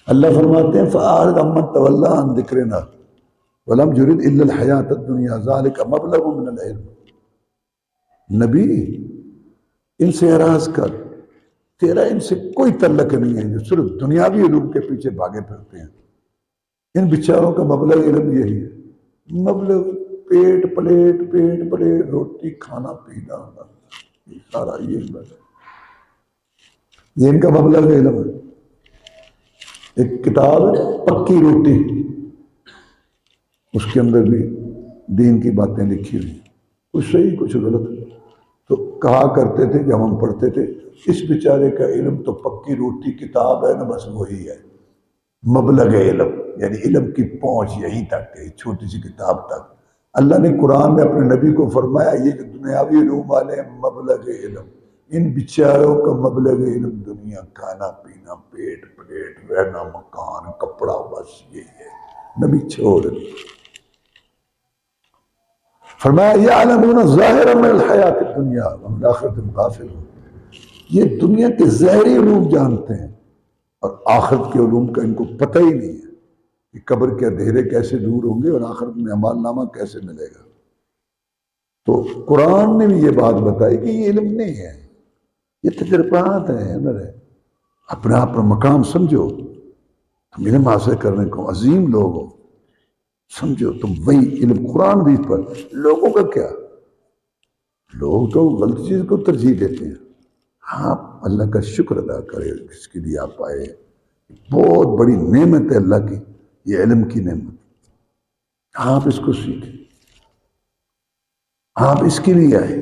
اللہ فرماتے ہیں فَأَعْرِضْ عَمَّنْ تَوَلَّىٰ عَنْ ذِكْرِنَا وَلَمْ يُرِدْ إِلَّا الْحَيَاةَ الدُّنْيَا ذَلِكَ مَبْلَغٌ مِّنَ الْعِلْمِ۔ نبی ان سے اعراض کر، تیرا ان سے کوئی تعلق نہیں ہے جو صرف دنیاوی علوم کے پیچھے بھاگے پھرتے ہیں۔ ان بیچاروں کا مبلغ علم یہی ہے، مبلغ پیٹ پلیٹ روٹی کھانا پینا، یہ سارا یہ بس، یہ ان کا مبلغ علم ہے۔ ایک کتاب ہے پکی روٹی، اس کے اندر بھی دین کی باتیں لکھی ہوئی، کچھ صحیح کچھ غلط۔ تو کہا کرتے تھے جب ہم پڑھتے تھے، اس بیچارے کا علم تو پکی روٹی کتاب ہے نا، بس وہی ہے مبلغ علم، یعنی علم کی پہنچ یہیں تک ہے، چھوٹی سی کتاب تک۔ اللہ نے قرآن میں اپنے نبی کو فرمایا یہ جو دنیاوی علوم والے ہیں مبلغ علم، ان بیچاروں کا مبلغ علم دنیا، کھانا پینا، پیٹ پلیٹ، رہنا مکان، کپڑا، بس یہی ہے۔ نبی چھوڑ فرمایا یعلمون ظاہرا من الحیات الدنیا وهم بالآخرۃ هم غافلون، یہ دنیا کے ظاہری علوم جانتے ہیں اور آخرت کے علوم کا ان کو پتہ ہی نہیں ہے کہ قبر کے اندھیرے کیسے دور ہوں گے اور آخرت میں اعمال نامہ کیسے ملے گا۔ تو قرآن نے بھی یہ بات بتائی کہ یہ علم نہیں ہے، یہ تجربات ہیں۔ اپنے آپ پر مقام سمجھو، تم علم حاصل کرنے کو عظیم لوگ ہو، سمجھو تم وہی علم قرآن بھی پر۔ لوگوں کا کیا، لوگ تو غلط چیز کو ترجیح دیتے ہیں۔ آپ اللہ کا شکر ادا کرے جس کے لیے آپ آئے، بہت بڑی نعمت ہے اللہ کی، یہ علم کی نعمت، آپ اس کو سیکھیں، آپ اس کے لیے آئے۔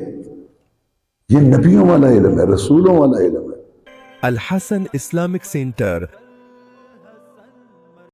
یہ نبیوں والا علم ہے، رسولوں والا علم ہے۔ الحسن اسلامک سینٹر